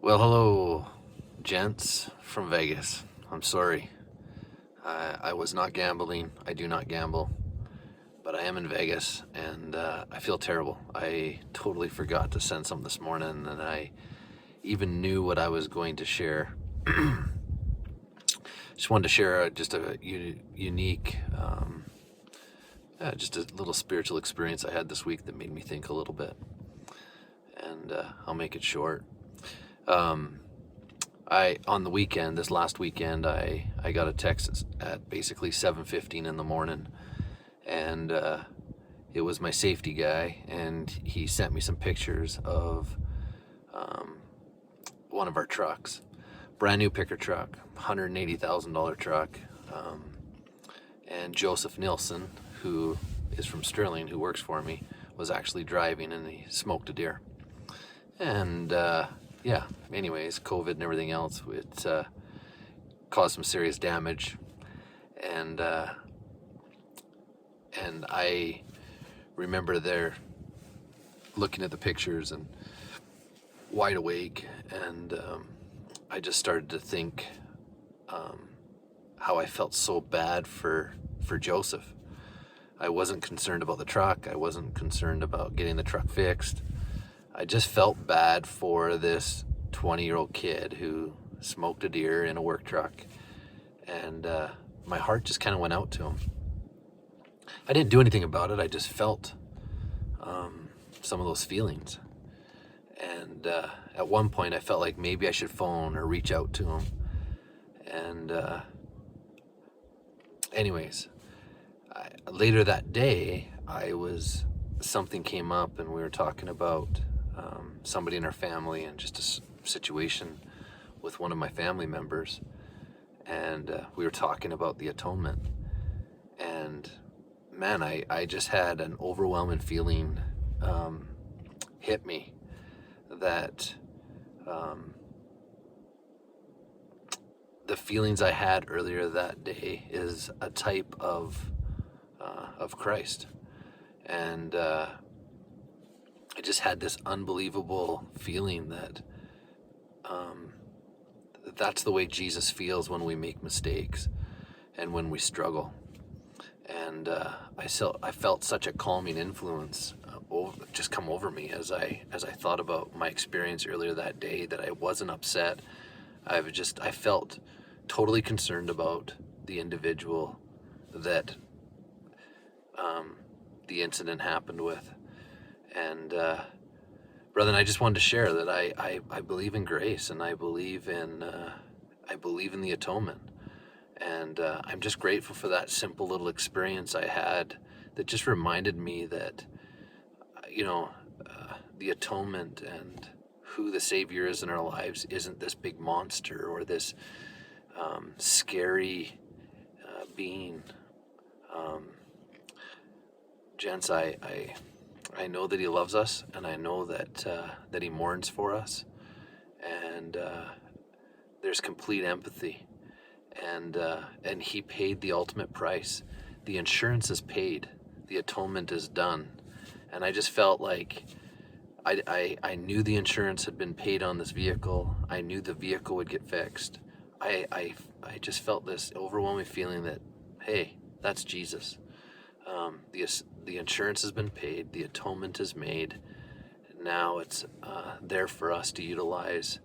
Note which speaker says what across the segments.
Speaker 1: Well, hello, gents from Vegas. I'm sorry. I was not gambling. I do not gamble, but I am in Vegas, and I feel terrible. I totally forgot to send something this morning, and I even knew what I was going to share. Just wanted to share just a unique, just a little spiritual experience I had this week that made me think a little bit, and I'll make it short. On the weekend, this last weekend, I got a text at basically 7:15 in the morning, and it was my safety guy, and he sent me some pictures of one of our trucks, brand new picker truck, $180,000 truck, and Joseph Nilsson, who is from Sterling, who works for me, was actually driving, and he smoked a deer, and yeah, anyways, COVID and everything else, it caused some serious damage, and I remember there looking at the pictures and wide awake, and I just started to think how I felt so bad for Joseph. I wasn't concerned about the truck. I wasn't concerned about getting the truck fixed. I just felt bad for this 20-year-old kid who smoked a deer in a work truck, and my heart just kind of went out to him. I didn't do anything about it. I just felt some of those feelings, and at one point I felt like maybe I should phone or reach out to him, and anyways, later that day something came up, and we were talking about somebody in our family and just a situation with one of my family members, and we were talking about the atonement, and man, I just had an overwhelming feeling hit me that the feelings I had earlier that day is a type of Christ, and I just had this unbelievable feeling that that's the way Jesus feels when we make mistakes and when we struggle. And I felt such a calming influence just come over me as I thought about my experience earlier that day, that I wasn't upset. I felt totally concerned about the individual that the incident happened with. And brethren, I just wanted to share that I believe in grace, and I believe in the atonement, and I'm just grateful for that simple little experience I had that just reminded me that the atonement and who the Savior is in our lives isn't this big monster or this scary being. Gents, I know that he loves us, and I know that he mourns for us, and there's complete empathy, and he paid the ultimate price. The insurance is paid, the atonement is done, and I just felt like I knew the insurance had been paid on this vehicle. I knew the vehicle would get fixed. I just felt this overwhelming feeling that, hey, that's Jesus. The insurance has been paid, the atonement is made. Now it's there for us to utilize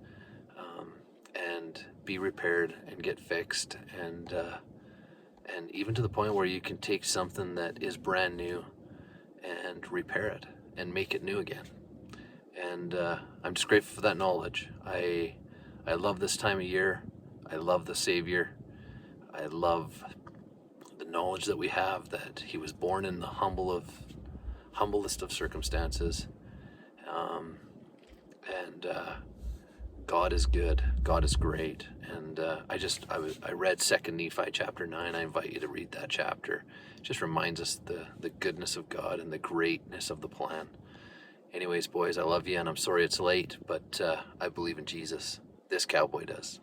Speaker 1: and be repaired and get fixed, and even to the point where you can take something that is brand new and repair it and make it new again. And I'm just grateful for that knowledge. I love this time of year. I love the Savior. I love the knowledge that we have that he was born in the humblest of circumstances, and God is good, God is great, and I read 2 Nephi chapter 9. I invite you to read that chapter. It just reminds us the goodness of God and the greatness of the plan. Anyways, boys, I love you, and I'm sorry it's late, but I believe in Jesus. This cowboy does.